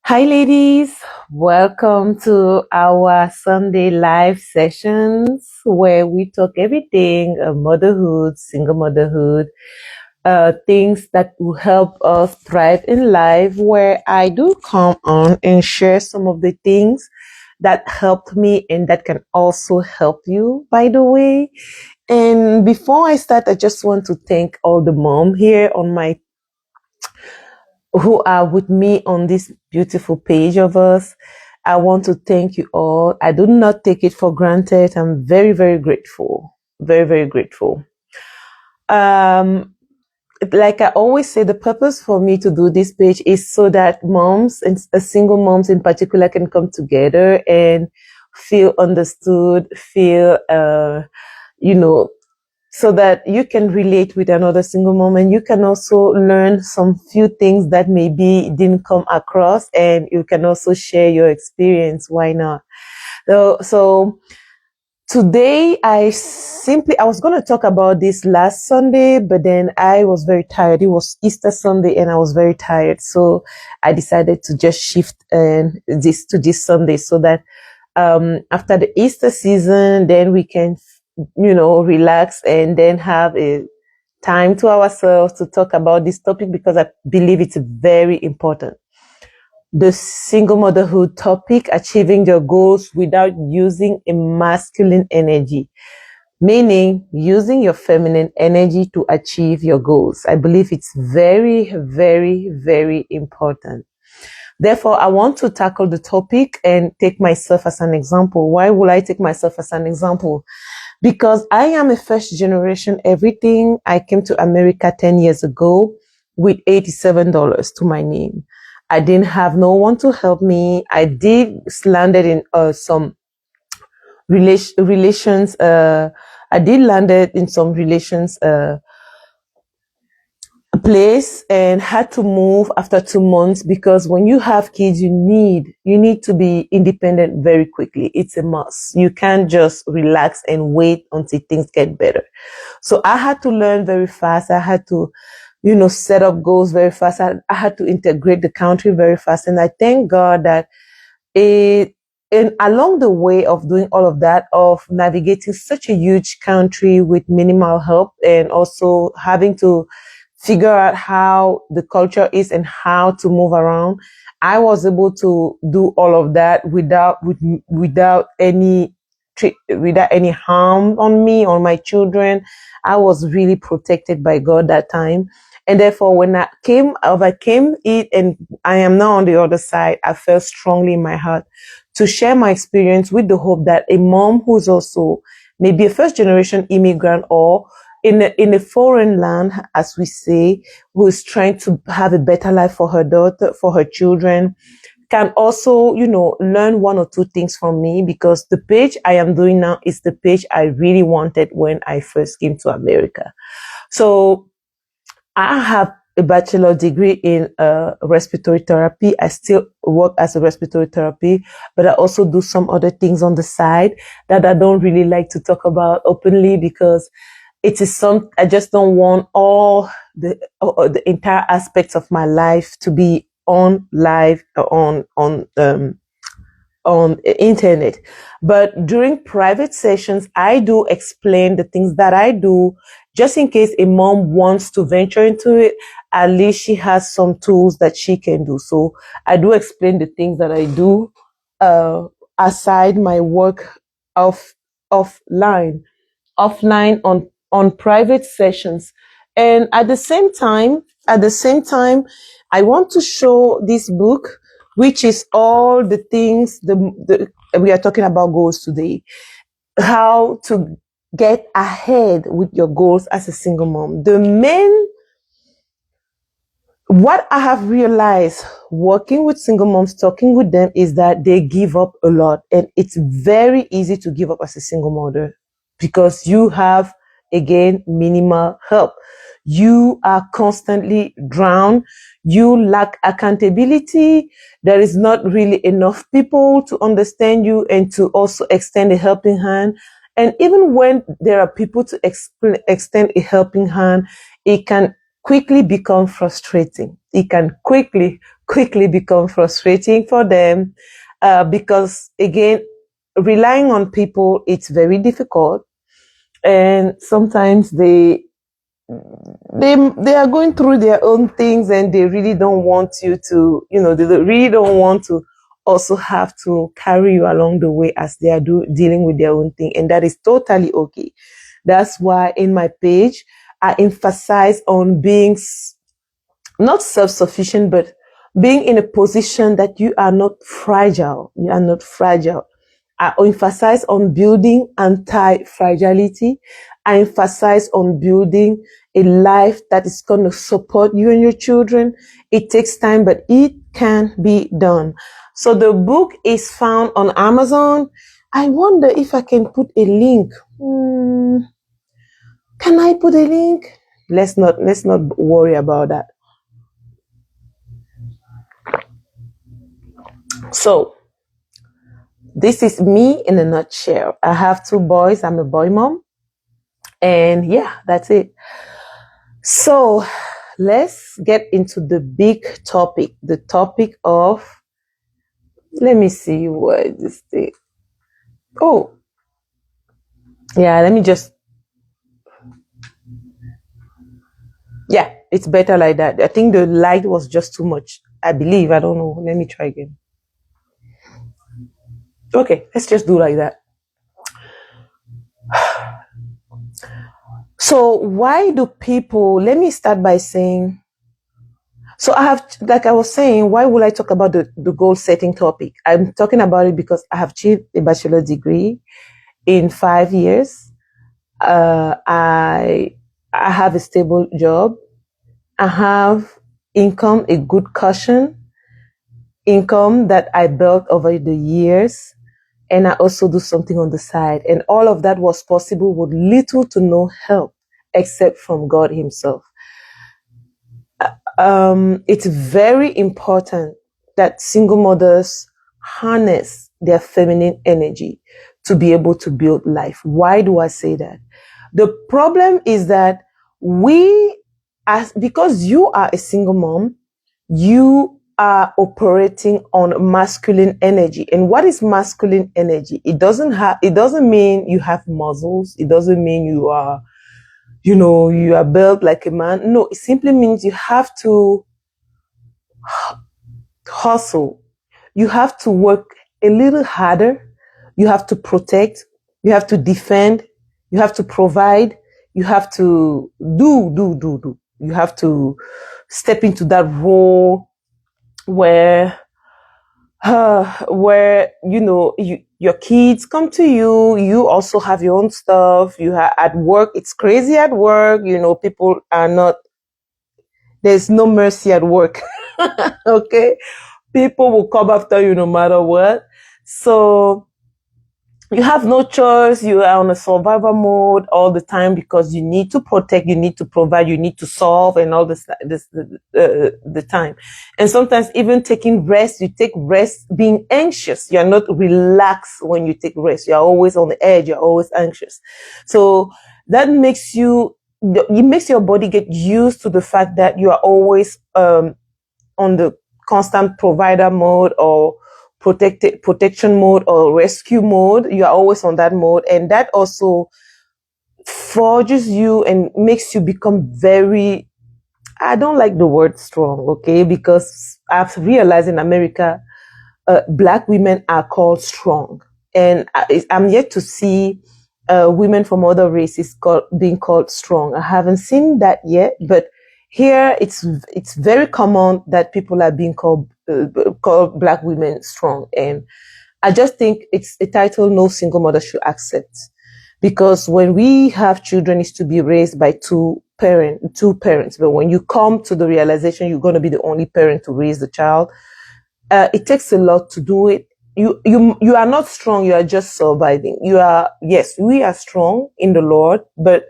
Hi, ladies. Welcome to our Sunday live sessions where we talk everything motherhood, single motherhood, things that will help us thrive in life. Where I do come on and share some of the things that helped me and that can also help you, by the way. And before I start, I just want to thank all the mom here on my who are with me on this beautiful page of us. I want to thank you all. I do not take it for granted. I'm very, very grateful. Very, very grateful. Um, like I always say, the purpose for me to do this page is so that moms and single moms in particular can come together and feel understood, feel, you know, so that you can relate with another single mom and you can also learn some few things that maybe didn't come across and you can also share your experience. Why not? So today I was going to talk about this last Sunday, but then I was very tired. It was Easter Sunday and I was very tired. So I decided to just shift this to this Sunday so that after the Easter season, then we can, relax and then have a time to ourselves to talk about this topic because I believe it's very important. The single motherhood topic, achieving your goals without using a masculine energy, meaning using your feminine energy to achieve your goals. I believe it's very, very, very important. Therefore, I want to tackle the topic and take myself as an example. Why will I take myself as an example? Because I am a first generation everything. I came to America 10 years ago with $87 to my name. I didn't have no one to help me. I did landed in some relations. I did landed in some relations place and had to move after 2 months because when you have kids, you need to be independent very quickly. It's a must. You can't just relax and wait until things get better. So I had to learn very fast. I had to, set up goals very fast. I had to integrate the country very fast. And I thank God that and along the way of doing all of that, of navigating such a huge country with minimal help and also having to figure out how the culture is and how to move around, I was able to do all of that without any harm on me or my children. I was really protected by God that time. And therefore, when I overcame it and I am now on the other side, I felt strongly in my heart to share my experience with the hope that a mom who's also maybe a first generation immigrant or in a foreign land, as we say, who is trying to have a better life for her daughter, for her children, can also, learn one or two things from me because the page I am doing now is the page I really wanted when I first came to America. So I have a bachelor degree in respiratory therapy. I still work as a respiratory therapy, but I also do some other things on the side that I don't really like to talk about openly because it is I just don't want all the entire aspects of my life to be on live on internet. But during private sessions, I do explain the things that I do just in case a mom wants to venture into it. At least she has some tools that she can do. So I do explain the things that I do aside my work offline on private sessions. And at the same time, I want to show this book, which is all the things we are talking about goals today. How to get ahead with your goals as a single mom. What I have realized working with single moms, talking with them, is that they give up a lot. And it's very easy to give up as a single mother because you have, again, minimal help. You are constantly drowned. You lack accountability. There is not really enough people to understand you and to also extend a helping hand. And even when there are people to extend a helping hand, it can quickly become frustrating. It can quickly quickly become frustrating for them, because again, relying on people, it's very difficult. And sometimes they are going through their own things, and they really don't want you to, they really don't want to also have to carry you along the way as they are dealing with their own thing. And that is totally okay. That's why in my page, I emphasize on being not self-sufficient, but being in a position that you are not fragile. You are not fragile. I emphasize on building anti-fragility. I emphasize on building a life that is going to support you and your children. It takes time, but it can be done. So the book is found on Amazon. I wonder if I can put a link. Can I put a link? Let's not worry about that. So this is me in a nutshell. I have 2 boys. I'm a boy mom. And yeah, that's it. So let's get into the big topic, the topic of, let me see what is this thing. Oh, yeah, let me just, yeah, it's better like that. I think the light was just too much. I believe, I don't know. Let me try again. Okay, let's just do like that. So why do people, let me start by saying, so I have, like I was saying, why would I talk about the goal setting topic? I'm talking about it because I have achieved a bachelor's degree in 5 years. I have a stable job. I have income, a good cushion, income that I built over the years. And I also do something on the side. And all of that was possible with little to no help except from God himself. It's very important that single mothers harness their feminine energy to be able to build life. Why do I say that? The problem is that because you are a single mom, you are operating on masculine energy. And what is masculine energy? It doesn't mean you have muscles. It doesn't mean you are built like a man. No, it simply means you have to hustle. You have to work a little harder. You have to protect. You have to defend. You have to provide. You have to do. You have to step into that role where your kids come to you. You also have your own stuff. You have at work. It's crazy at work. People are not. There's no mercy at work. Okay, people will come after you no matter what. So you have no choice. You are on a survival mode all the time because you need to protect, you need to provide, you need to solve, and all the time. And sometimes even taking rest, you take rest being anxious. You are not relaxed when you take rest. You are always on the edge. You're always anxious. So that makes it makes your body get used to the fact that you are always on the constant provider mode or protection mode or rescue mode. You are always on that mode, and that also forges you and makes you become very, I don't like the word strong, okay, because I've realized in America, Black women are called strong, and I'm yet to see women from other races being called strong. I haven't seen that yet, but here it's very common that people are being called Black women strong. And I just think it's a title no single mother should accept, because when we have children, it's to be raised by two parents. But when you come to the realization you're going to be the only parent to raise the child, it takes a lot to do it. You are not strong. You are just surviving. Yes, we are strong in the Lord, but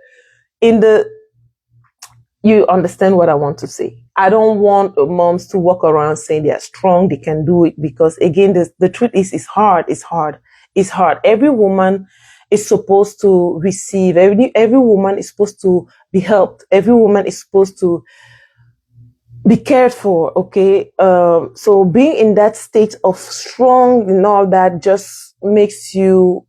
you understand what I want to say. I don't want moms to walk around saying they are strong, they can do it, because again, the truth is, it's hard. It's hard. Every woman is supposed to receive. Every woman is supposed to be helped. Every woman is supposed to be cared for. Okay. So being in that state of strong and all that just makes you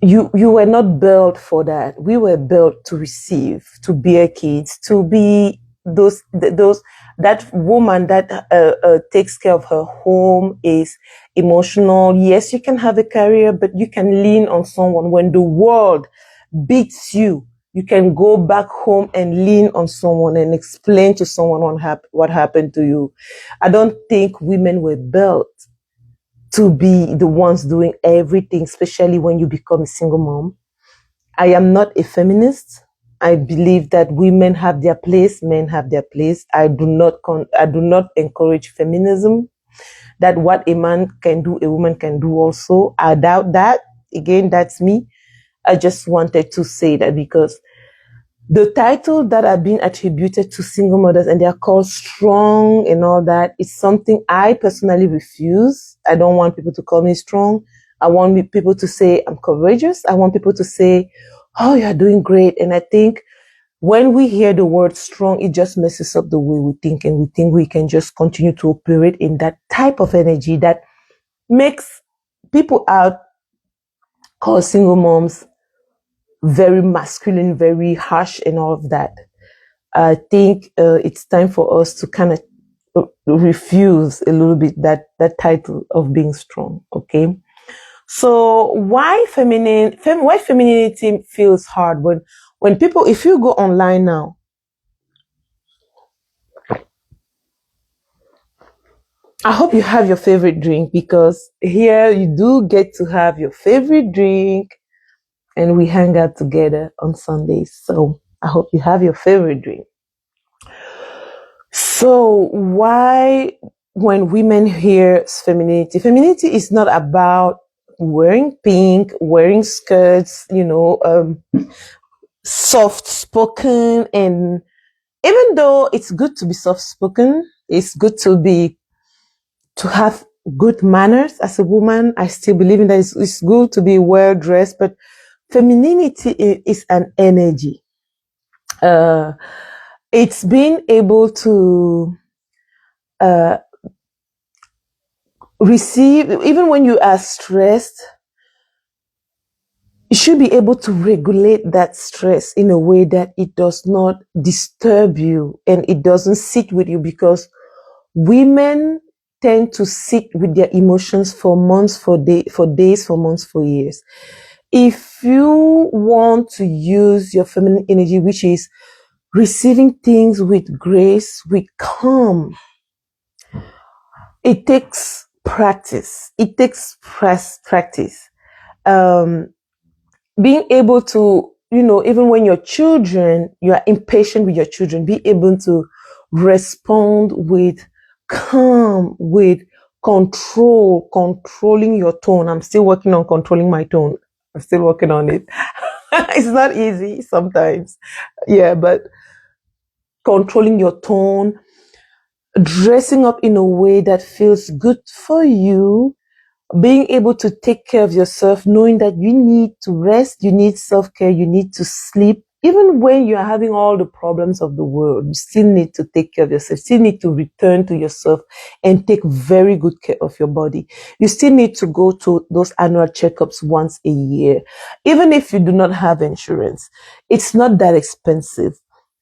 were not built for that. We were built to receive, to bear kids, to be those that woman that takes care of her home, is emotional. Yes, you can have a career, but you can lean on someone when the world beats you. You can go back home and lean on someone and explain to someone what happened to you. I don't think women were built to be the ones doing everything, especially when you become a single mom. I am not a feminist. I believe that women have their place, men have their place. I do not encourage feminism. That what a man can do, a woman can do also. I doubt that. Again, that's me. I just wanted to say that because the title that are being attributed to single mothers and they are called strong and all that is something I personally refuse. I don't want people to call me strong. I want people to say I'm courageous. I want people to say, oh, you're doing great. And I think when we hear the word strong, it just messes up the way we think, and we think we can just continue to operate in that type of energy that makes people out called single moms very masculine, very harsh and all of that. I think it's time for us to kind of refuse a little bit that title of being strong. Okay. So why femininity feels hard when people, if you go online now, I hope you have your favorite drink, because here you do get to have your favorite drink and we hang out together on Sundays. So I hope you have your favorite drink. So why, when women hear femininity is not about wearing pink, wearing skirts, soft spoken. And even though it's good to be soft spoken, it's good to have good manners as a woman. I still believe in that it's good to be well dressed, but femininity is an energy. It's being able to receive, even when you are stressed, you should be able to regulate that stress in a way that it does not disturb you and it doesn't sit with you, because women tend to sit with their emotions for months, for days, for months, for years. If you want to use your feminine energy, which is receiving things with grace, with calm, it takes practice. It takes practice. Being able to, even when you are impatient with your children, be able to respond with calm, with controlling your tone. I'm still working on controlling my tone. I'm still working on it. It's not easy sometimes. Yeah, but controlling your tone, dressing up in a way that feels good for you, being able to take care of yourself, knowing that you need to rest, you need self-care, you need to sleep. Even when you are having all the problems of the world, you still need to take care of yourself, still need to return to yourself and take very good care of your body. You still need to go to those annual checkups once a year. Even if you do not have insurance, it's not that expensive.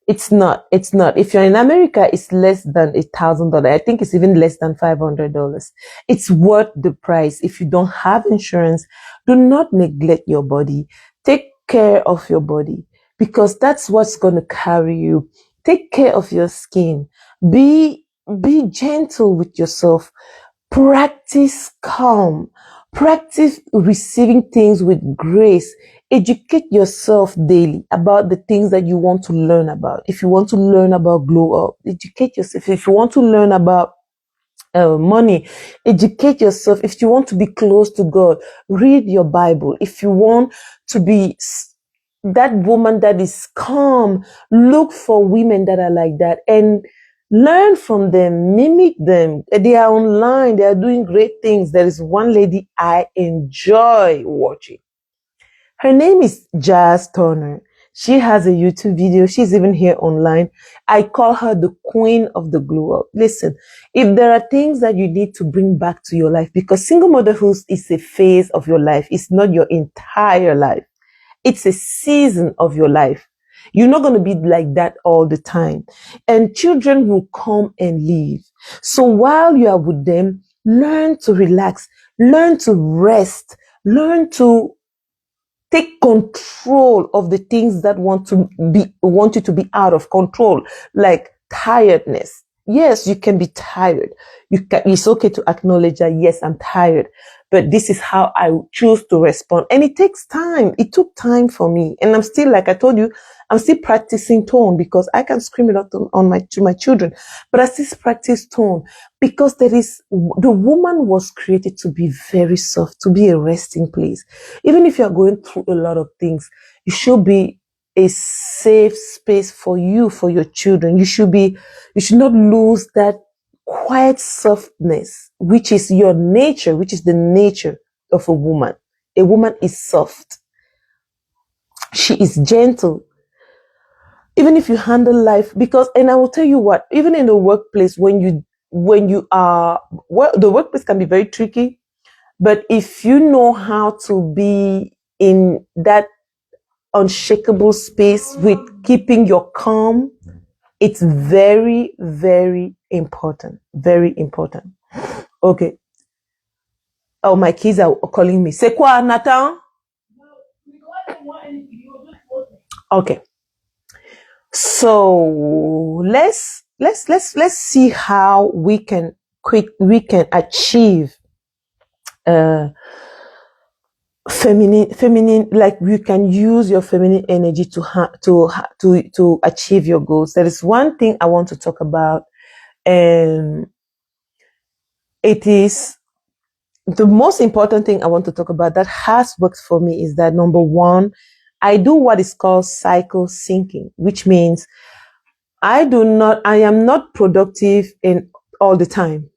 It's not. If you're in America, it's less than $1,000. I think it's even less than $500. It's worth the price. If you don't have insurance, do not neglect your body. Take care of your body, because that's what's going to carry you. Take care of your skin. Be gentle with yourself. Practice calm. Practice receiving things with grace. Educate yourself daily about the things that you want to learn about. If you want to learn about glow up, educate yourself. If you want to learn about money, educate yourself. If you want to be close to God, read your Bible. If you want to be that woman that is calm, look for women that are like that and learn from them, mimic them. They are online. They are doing great things. There is one lady I enjoy watching. Her name is Jazz Turner. She has a YouTube video. She's even here online. I call her the queen of the glow up. Listen, if there are things that you need to bring back to your life, because single motherhood is a phase of your life, it's not your entire life. It's a season of your life. You're not going to be like that all the time. And children will come and leave. So while you are with them, learn to relax, learn to rest, learn to take control of the things that want you to be out of control, like tiredness. Yes, you can be tired. It's okay to acknowledge that, yes, I'm tired, but this is how I choose to respond. And it takes time. It took time for me. And I'm still, like I told you, I'm still practicing tone, because I can scream a lot to my children, but I still practice tone, because the woman was created to be very soft, to be a resting place. Even if you're going through a lot of things, it should be a safe space for you, for your children. You should not lose that quiet softness, which is your nature, which is the nature of a woman. A woman is soft. She is gentle. Even if you handle life, and I will tell you what, even in the workplace, when you are, well, the workplace can be very tricky, but if you know how to be in that unshakable space with keeping your calm, it's very, very important. Very important. Okay. Oh, my kids are calling me. C'est quoi, Nathan? Okay. So let's see how we can achieve feminine, like you can use your feminine energy to achieve your goals. There is one thing I want to talk about, and it is the most important thing I want to talk about that has worked for me, is that number one, I do what is called cycle syncing, which means I am not productive in all the time.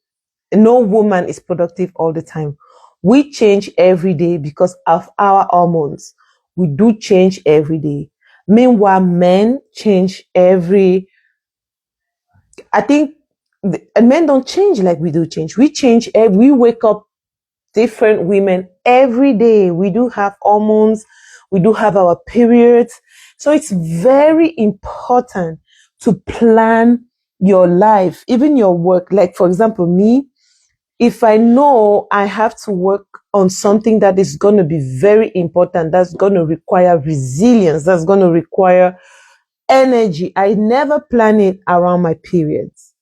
No woman is productive all the time. We change every day because of our hormones. We do change every day. Meanwhile, men change I think men don't change like we do change. We wake up different women every day. We do have hormones. We do have our periods. So it's very important to plan your life, even your work. Like, for example, me, if I know I have to work on something that is going to be very important, that's going to require resilience, that's going to require energy, I never plan it around my periods.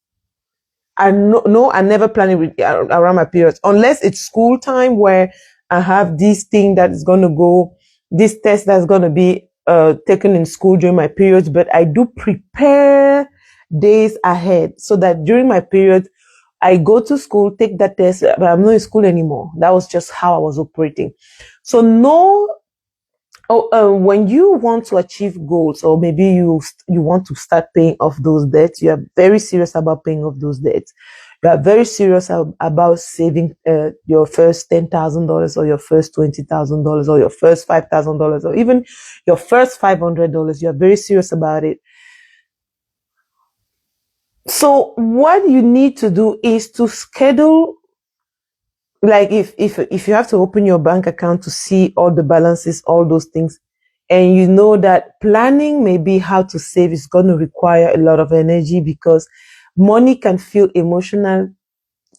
I never plan it around my periods, unless it's school time where I have this thing that is going to go, this test that's going to be taken in school during my periods. But I do prepare days ahead so that during my period, I go to school, take that test, but I'm not in school anymore. That was just how I was operating. So when you want to achieve goals, or maybe you want to start paying off those debts, you are very serious about paying off those debts. You are very serious about saving your first $10,000 or your first $20,000 or your first $5,000 or even your first $500. You are very serious about it. So what you need to do is to schedule, like if you have to open your bank account to see all the balances, all those things, and you know that planning maybe how to save is going to require a lot of energy, because money can feel emotional.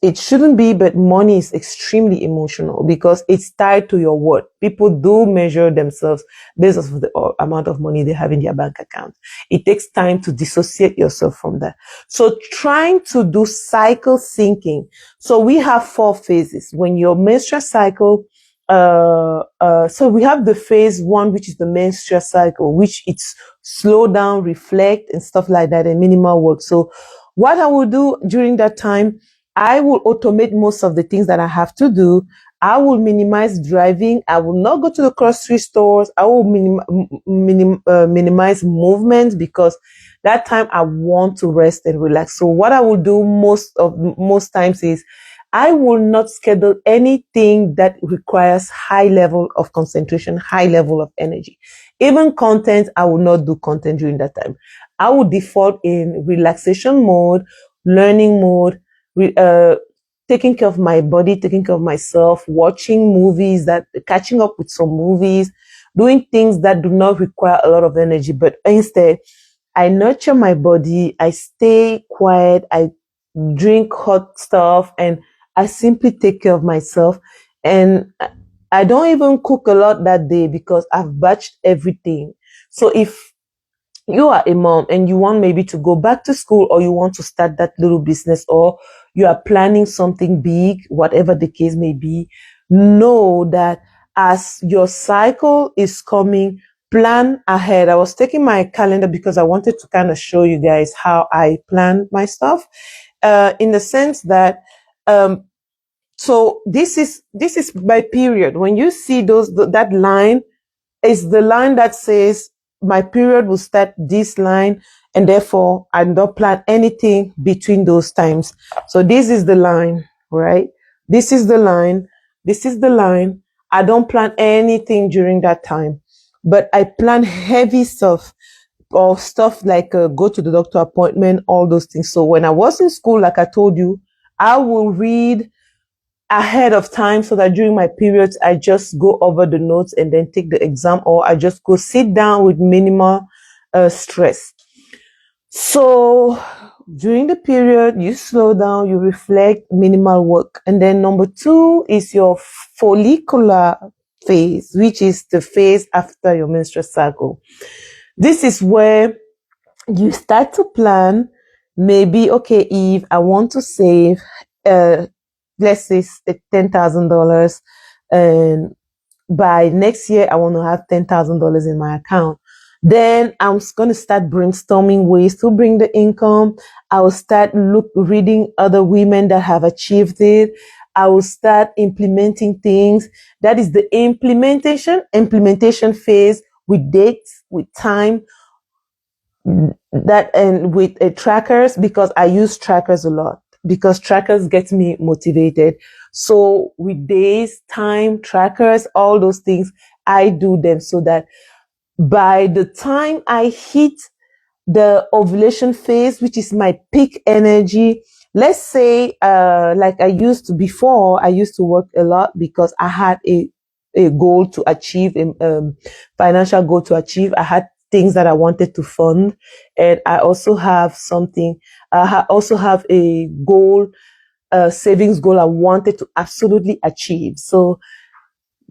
It shouldn't be, but money is extremely emotional because it's tied to your worth. People do measure themselves based on the amount of money they have in their bank account. It takes time to dissociate yourself from that. So trying to do cycle syncing. So we have 4 phases. When your menstrual cycle, so we have the phase 1, which is the menstrual cycle, which it's slow down, reflect, and stuff like that, and minimal work. So what I will do during that time, I will automate most of the things that I have to do. I will minimize driving. I will not go to the grocery stores. I will minimize movement, because that time I want to rest and relax. So what I will do most times is I will not schedule anything that requires high level of concentration, high level of energy. Even content, I will not do content during that time. I will default in relaxation mode, learning mode, taking care of my body, taking care of myself, watching movies, catching up with some movies, doing things that do not require a lot of energy, but instead I nurture my body, I stay quiet, I drink hot stuff, and I simply take care of myself. And I don't even cook a lot that day because I've batched everything. So if you are a mom and you want maybe to go back to school, or you want to start that little business, or you are planning something big, whatever the case may be, know that as your cycle is coming, plan ahead. I was taking my calendar because I wanted to kind of show you guys how I plan my stuff, in the sense that, so this is my period. When you see that line, is the line that says my period will start this line, and therefore I don't plan anything between those times. So this is the line, right? This is the line. This is the line. I don't plan anything during that time, but I plan heavy stuff, or stuff like go to the doctor appointment, all those things. So when I was in school, like I told you, I will read ahead of time so that during my periods, I just go over the notes and then take the exam, or I just go sit down with minimal stress. So during the period, you slow down, you reflect, minimal work. And then number 2 is your follicular phase, which is the phase after your menstrual cycle. This is where you start to plan. Maybe, okay, Eve, I want to save, let's say $10,000, and by next year I want to have $10,000 in my account. Then I'm going to start brainstorming ways to bring the income. I will start reading other women that have achieved it. I will start implementing things. That is the implementation phase, with dates, with time, that, and with trackers, because I use trackers a lot, because trackers get me motivated. So with days, time, trackers, all those things, I do them so that by the time I hit the ovulation phase, which is my peak energy, let's say, like I used to work a lot because I had a goal to achieve, a financial goal to achieve. I had things that I wanted to fund, and I also have also have a goal, savings goal I wanted to absolutely achieve. So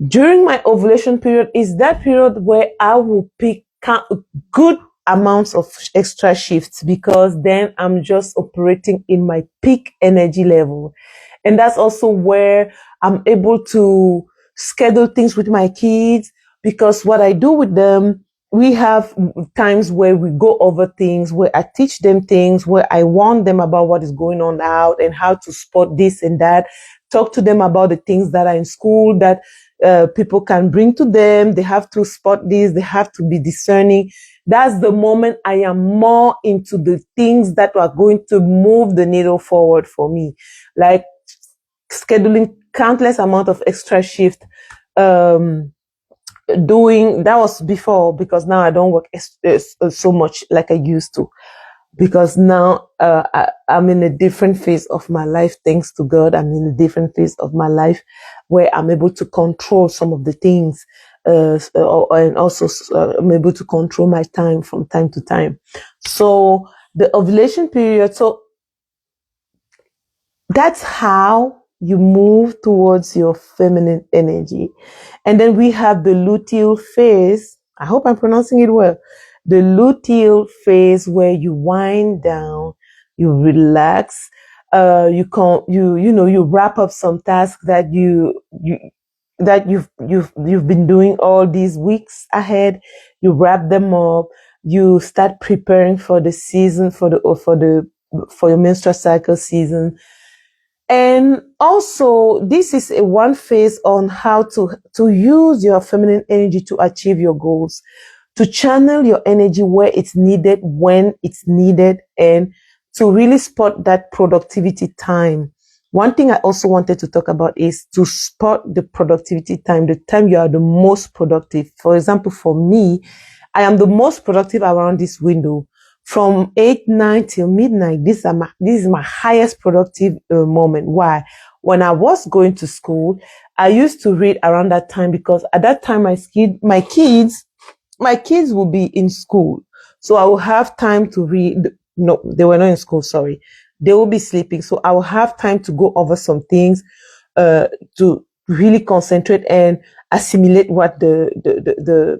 during my ovulation period is that period where I will pick good amounts of extra shifts, because then I'm just operating in my peak energy level. And that's also where I'm able to schedule things with my kids, because what I do with them, we have times where we go over things, where I teach them things, where I warn them about what is going on out and how to spot this and that, talk to them about the things that are in school that people can bring to them. They have to spot this. They have to be discerning. That's the moment I am more into the things that are going to move the needle forward for me, like scheduling countless amount of extra shift. Doing that was before, because now I don't work so much like I used to, because now I'm in a different phase of my life. Thanks to God, I'm in a different phase of my life where I'm able to control some of the things, and also I'm able to control my time from time to time. So the ovulation period, so that's how you move towards your feminine energy. And then we have the luteal phase. I hope I'm pronouncing it well. The luteal phase, where you wind down, you relax, you wrap up some tasks that you've been doing all these weeks ahead. You wrap them up. You start preparing for the season, for your menstrual cycle season. And also, this is a one phase on how to use your feminine energy to achieve your goals, to channel your energy where it's needed, when it's needed, and to really spot that productivity time. One thing I also wanted to talk about is to spot the productivity time, the time you are the most productive. For example, for me, I am the most productive around this window from 8, 9 till midnight. This is my highest productive moment. Why? When I was going to school, I used to read around that time because at that time my kids will be in school. So I will have time to read. No, they were not in school, sorry. They will be sleeping. So I will have time to go over some things, to really concentrate and assimilate what the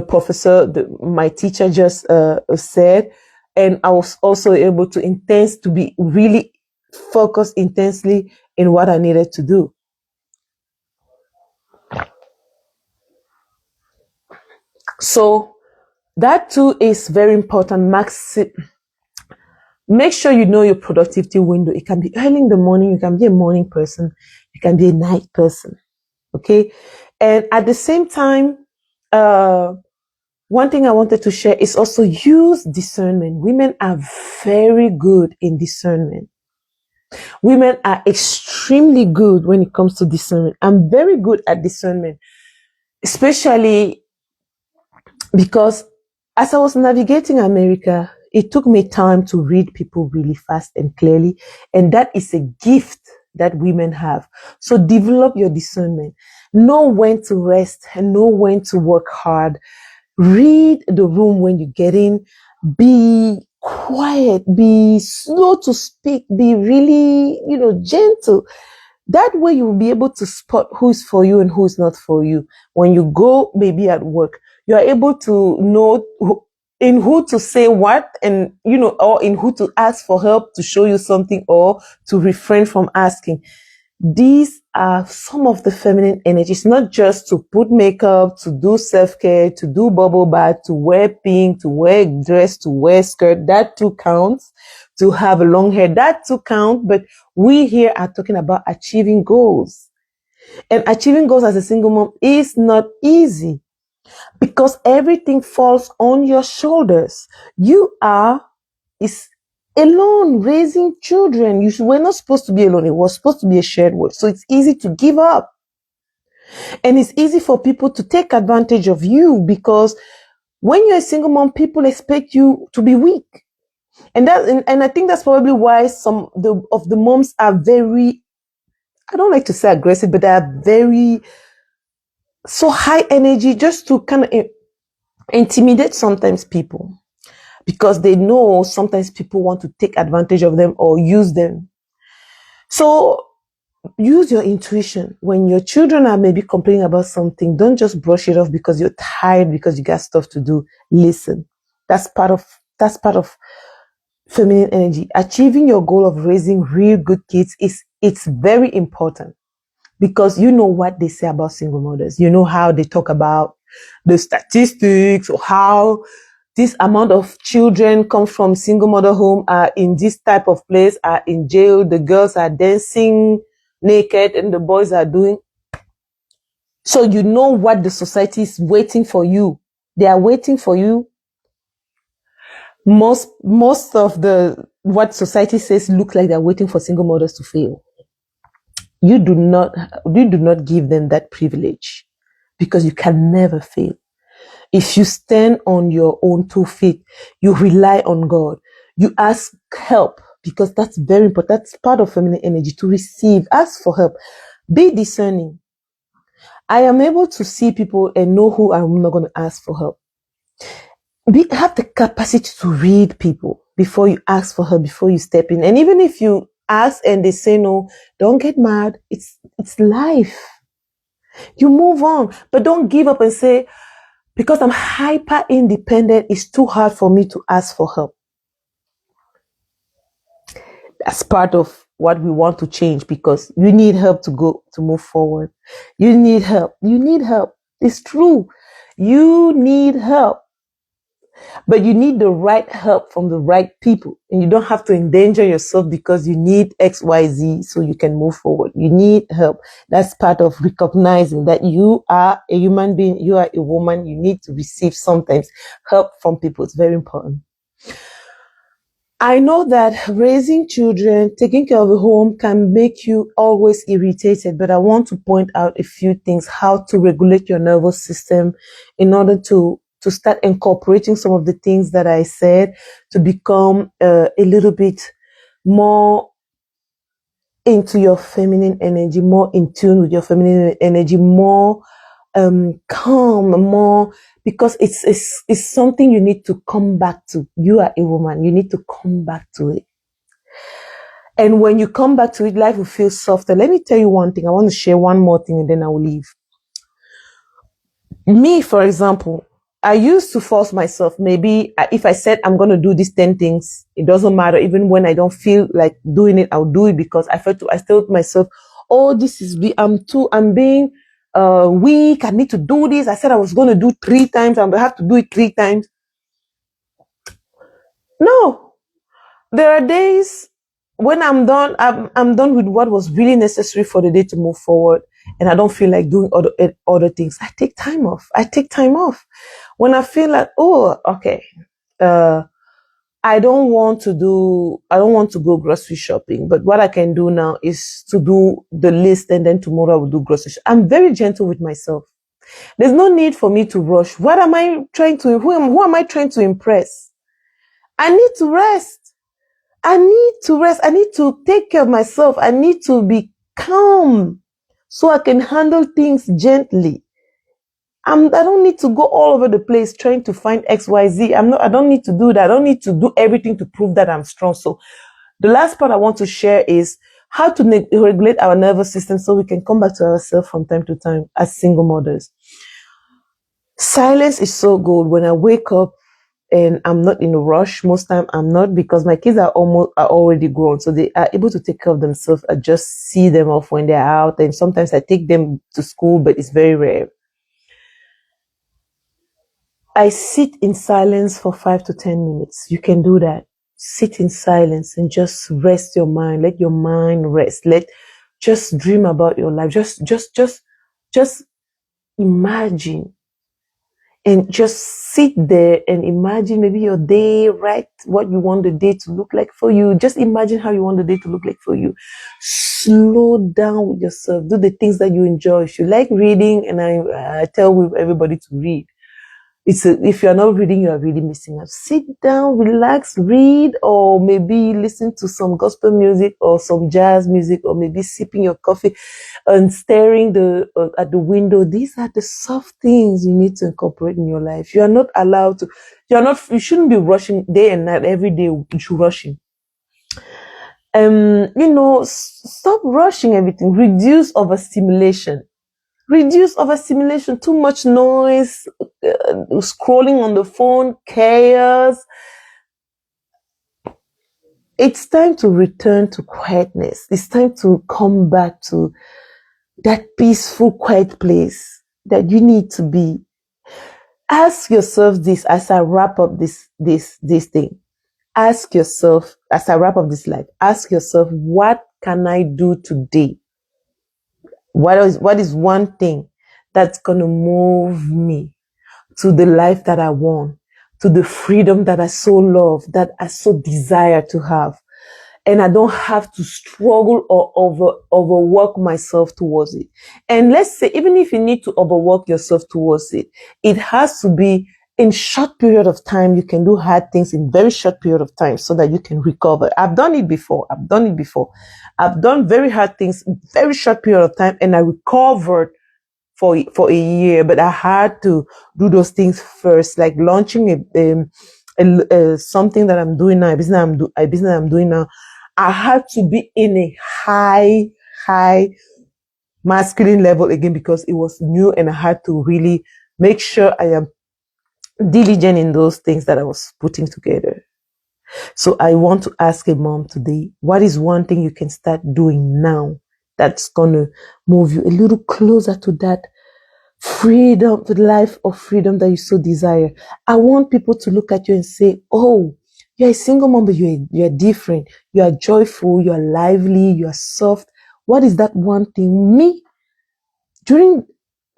professor, my teacher just said. And I was also able to be really focused intensely in what I needed to do. So that too is very important. Make sure you know your productivity window. It can be early in the morning. You can be a morning person. You can be a night person. Okay. And at the same time, one thing I wanted to share is also use discernment. Women are very good in discernment. Women are extremely good when it comes to discernment. I'm very good at discernment, especially because as I was navigating America, it took me time to read people really fast and clearly. And that is a gift that women have. So develop your discernment. Know when to rest and know when to work hard. Read the room when you get in. Be quiet. Be slow to speak. Be really, gentle. That way you will be able to spot who's for you and who's not for you. When you go maybe at work, you are able to know in who to say what, and or in who to ask for help to show you something or to refrain from asking. These are some of the feminine energies, not just to put makeup, to do self-care, to do bubble bath, to wear pink, to wear dress, to wear skirt. That too counts. To have long hair, that too counts. But we here are talking about achieving goals. And achieving goals as a single mom is not easy because everything falls on your shoulders. You are alone raising children. We're not supposed to be alone. It was supposed to be a shared work. So it's easy to give up. And it's easy for people to take advantage of you because when you're a single mom, people expect you to be weak. And I think that's probably why some of the moms are very, I don't like to say aggressive, but they are very so high energy just to kind of intimidate sometimes people. Because they know sometimes people want to take advantage of them or use them. So use your intuition. When your children are maybe complaining about something, don't just brush it off because you're tired, because you got stuff to do. Listen. That's part of feminine energy. Achieving your goal of raising real good kids it's very important because you know what they say about single mothers. You know how they talk about the statistics or how this amount of children come from single mother home, are in this type of place, are in jail. The girls are dancing naked and the boys are doing. So you know what the society is waiting for you. They are waiting for you. Most of what society says look like they're waiting for single mothers to fail. You do not give them that privilege because you can never fail. If you stand on your own 2 feet, you rely on God, you ask help because that's very important. That's part of feminine energy, to receive, ask for help, be discerning. I am able to see people and know who I'm not going to ask for help. Have the capacity to read people before you ask for help, before you step in. And even if you ask and they say no, don't get mad. It's life. You move on, but don't give up and say, because I'm hyper independent, it's too hard for me to ask for help. That's part of what we want to change because you need help to move forward. You need help. It's true. You need help. But you need the right help from the right people. And you don't have to endanger yourself because you need XYZ so you can move forward. You need help. That's part of recognizing that you are a human being, you are a woman, you need to receive sometimes help from people. It's very important. I know that raising children, taking care of a home can make you always irritated, but I want to point out a few things, how to regulate your nervous system in order to start incorporating some of the things that I said to become a little bit more into your feminine energy, more in tune with your feminine energy, more calm, more, because it's something you need to come back to. You are a woman, you need to come back to it. And when you come back to it, life will feel softer. Let me tell you one thing. I want to share one more thing and then I will leave. Me, for example, I used to force myself. Maybe if I said I'm going to do these 10 things, it doesn't matter. Even when I don't feel like doing it, I'll do it because I told myself, oh, I'm being weak. I need to do this. I said I was going to do 3 times. I have to do it 3 times. No, there are days when I'm done with what was really necessary for the day to move forward, and I don't feel like doing other things. I take time off. When I feel like, oh, okay, I don't want to go grocery shopping, but what I can do now is to do the list, and then tomorrow I will do grocery shopping. I'm very gentle with myself. There's no need for me to rush. Who am I trying to impress? I need to rest. I need to take care of myself. I need to be calm so I can handle things gently. I don't need to go all over the place trying to find XYZ. I don't need to do that. I don't need to do everything to prove that I'm strong. So the last part I want to share is how to regulate our nervous system so we can come back to ourselves from time to time as single mothers. Silence is so good. When I wake up, and I'm not in a rush. Most time I'm not, because my kids are already grown, so they are able to take care of themselves. I just see them off when they're out, and sometimes I take them to school, but it's very rare. I sit in silence for 5 to 10 minutes. You can do that. Sit in silence and just rest your mind. Let your mind rest. Just dream about your life. Just imagine. And just sit there and imagine maybe your day, write what you want the day to look like for you. Just imagine how you want the day to look like for you. Slow down with yourself. Do the things that you enjoy. If you like reading, and I tell everybody to read. If you're not reading, you are really missing out. Sit down, relax, read, or maybe listen to some gospel music or some jazz music, or maybe sipping your coffee and staring at the window. These are the soft things you need to incorporate in your life. You are not allowed to. You shouldn't be rushing day and night every day. You rushing. Stop rushing everything. Reduce overstimulation. Too much noise, scrolling on the phone, chaos. It's time to return to quietness. It's time to come back to that peaceful, quiet place that you need to be. Ask yourself this as I wrap up this thing. Ask yourself, as I wrap up this life, ask yourself, what can I do today? What is one thing that's going to move me to the life that I want, to the freedom that I so love, that I so desire to have? And I don't have to struggle or overwork myself towards it. And let's say, even if you need to overwork yourself towards it, it has to be in short period of time. You can do hard things in very short period of time so that you can recover. I've done it before. I've done very hard things in very short period of time, and I recovered for a year. But I had to do those things first, like launching something that I'm doing now, a business I'm doing now. I had to be in a high masculine level again, because it was new, and I had to really make sure I am diligent in those things that I was putting together. So I want to ask a mom today, what is one thing you can start doing now that's going to move you a little closer to that freedom, the life of freedom that you so desire? I want people to look at you and say, oh, you're a single mom, but you're different. You are joyful, you are lively, you are soft. What is that one thing? Me, during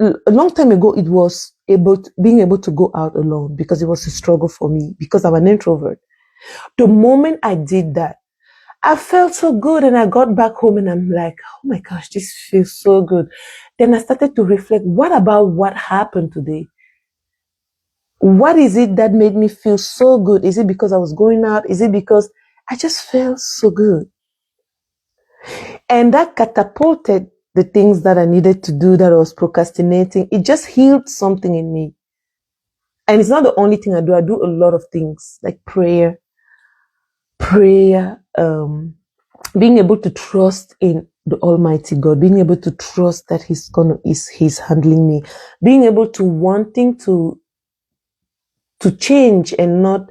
a long time ago, it was being able to go out alone, because it was a struggle for me, because I'm an introvert. The moment I did that, I felt so good, and I got back home and I'm like, oh my gosh, this feels so good. Then I started to reflect, what about what happened today? What is it that made me feel so good? Is it because I was going out? Is it because I just felt so good? And that catapulted the things that I needed to do that I was procrastinating. It just healed something in me. And it's not the only thing I do. I do a lot of things like prayer, being able to trust in the Almighty God, being able to trust that He's handling me, being able to wanting to change and not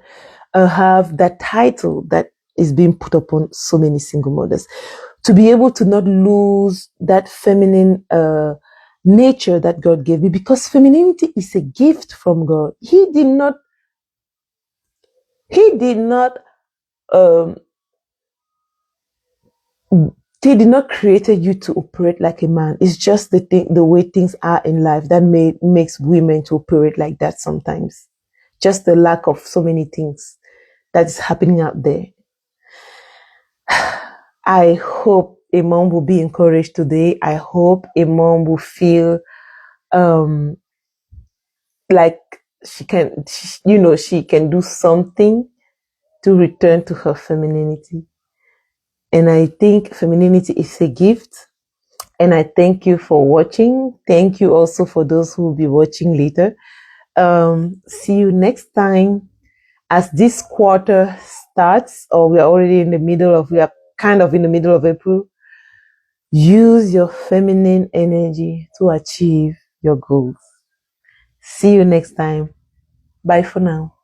have that title that is being put upon so many single mothers, to be able to not lose that feminine nature that God gave me, because femininity is a gift from God. He did not um, He did not created you to operate like a man. It's just the way things are in life that makes women to operate like that sometimes. Just the lack of so many things that's happening out there. I hope a mom will be encouraged today. I hope a mom will feel like she can do something to return to her femininity. And I think femininity is a gift. And I thank you for watching. Thank you also for those who will be watching later. See you next time. As this quarter starts, or we are kind of in the middle of April, use your feminine energy to achieve your goals. See you next time. Bye for now.